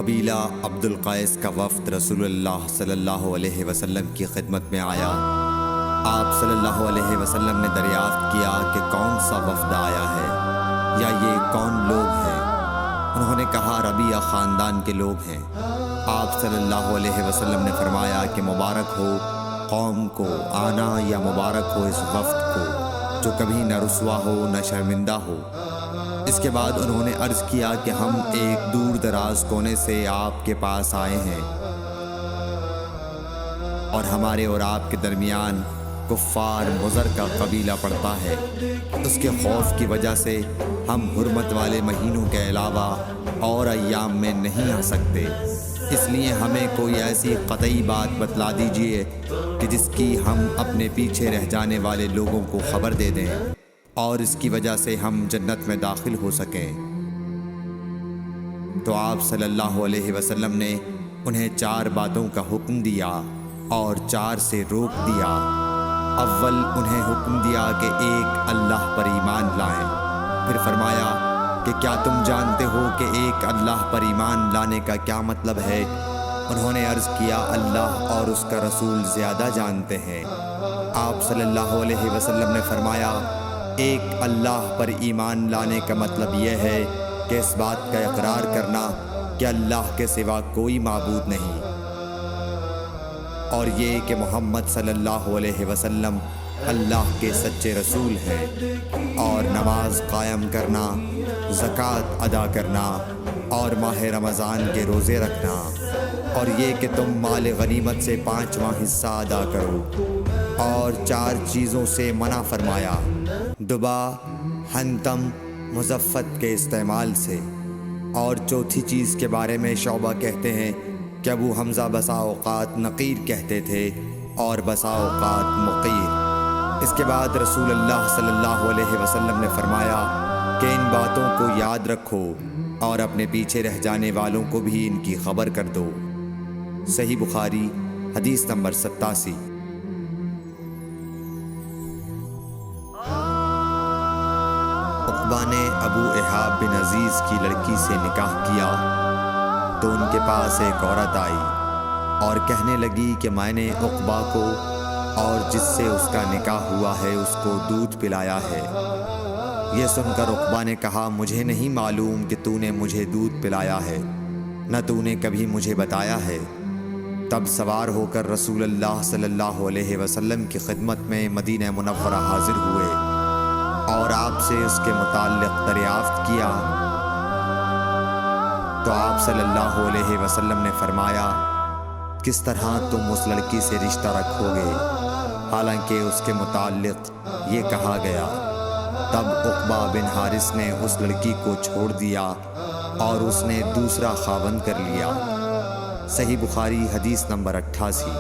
قبیلہ عبد القیس کا وفد رسول اللہ صلی اللہ علیہ وسلم کی خدمت میں آیا۔ آپ صلی اللہ علیہ وسلم نے دریافت کیا کہ کون سا وفد آیا ہے یا یہ کون لوگ ہیں؟ انہوں نے کہا ربیعہ خاندان کے لوگ ہیں۔ آپ صلی اللہ علیہ وسلم نے فرمایا کہ مبارک ہو قوم کو آنا یا مبارک ہو اس وفد کو جو کبھی نہ رسوا ہو نہ شرمندہ ہو۔ اس کے بعد انہوں نے عرض کیا کہ ہم ایک دور دراز کونے سے آپ کے پاس آئے ہیں اور ہمارے اور آپ کے درمیان کفار مضر کا قبیلہ پڑتا ہے۔ اس کے خوف کی وجہ سے ہم حرمت والے مہینوں کے علاوہ اور ایام میں نہیں آ سکتے، اس لیے ہمیں کوئی ایسی قطعی بات بتلا دیجیے کہ جس کی ہم اپنے پیچھے رہ جانے والے لوگوں کو خبر دے دیں اور اس کی وجہ سے ہم جنت میں داخل ہو سکیں۔ تو آپ صلی اللہ علیہ وسلم نے انہیں 4 باتوں کا حکم دیا اور 4 سے روک دیا۔ اول انہیں حکم دیا کہ ایک اللہ پر ایمان لائیں، پھر فرمایا کہ کیا تم جانتے ہو کہ ایک اللہ پر ایمان لانے کا کیا مطلب ہے؟ انہوں نے عرض کیا اللہ اور اس کا رسول زیادہ جانتے ہیں۔ آپ صلی اللہ علیہ وسلم نے فرمایا ایک اللہ پر ایمان لانے کا مطلب یہ ہے کہ اس بات کا اقرار کرنا کہ اللہ کے سوا کوئی معبود نہیں، اور یہ کہ محمد صلی اللہ علیہ وسلم اللہ کے سچے رسول ہیں، اور نماز قائم کرنا، زکوٰۃ ادا کرنا اور ماہ رمضان کے روزے رکھنا، اور یہ کہ تم مال غنیمت سے 5واں حصہ ادا کرو، اور 4 چیزوں سے منع فرمایا، دبا، حنتم، مزفت کے استعمال سے، اور چوتھی چیز کے بارے میں شعبہ کہتے ہیں کہ ابو حمزہ بسا اوقات نقیر کہتے تھے اور بسا اوقات مقیر۔ اس کے بعد رسول اللہ صلی اللہ علیہ وسلم نے فرمایا کہ ان باتوں کو یاد رکھو اور اپنے پیچھے رہ جانے والوں کو بھی ان کی خبر کر دو۔ صحیح بخاری حدیث نمبر 87۔ عقبہ نے ابو احاب بن عزیز کی لڑکی سے نکاح کیا تو ان کے پاس ایک عورت آئی اور کہنے لگی کہ میں نے عقبہ کو اور جس سے اس کا نکاح ہوا ہے اس کو دودھ پلایا ہے۔ یہ سن کر عقبہ نے کہا مجھے نہیں معلوم کہ تو نے مجھے دودھ پلایا ہے، نہ تو نے کبھی مجھے بتایا ہے۔ تب سوار ہو کر رسول اللہ صلی اللہ علیہ وسلم کی خدمت میں مدینہ منورہ حاضر ہوئے اور آپ سے اس کے متعلق دریافت کیا تو آپ صلی اللہ علیہ وسلم نے فرمایا کس طرح تم اس لڑکی سے رشتہ رکھو گے، حالانکہ اس کے متعلق یہ کہا گیا۔ تب عقبہ بن حارث نے اس لڑکی کو چھوڑ دیا اور اس نے دوسرا خاوند کر لیا۔ صحیح بخاری حدیث نمبر 88۔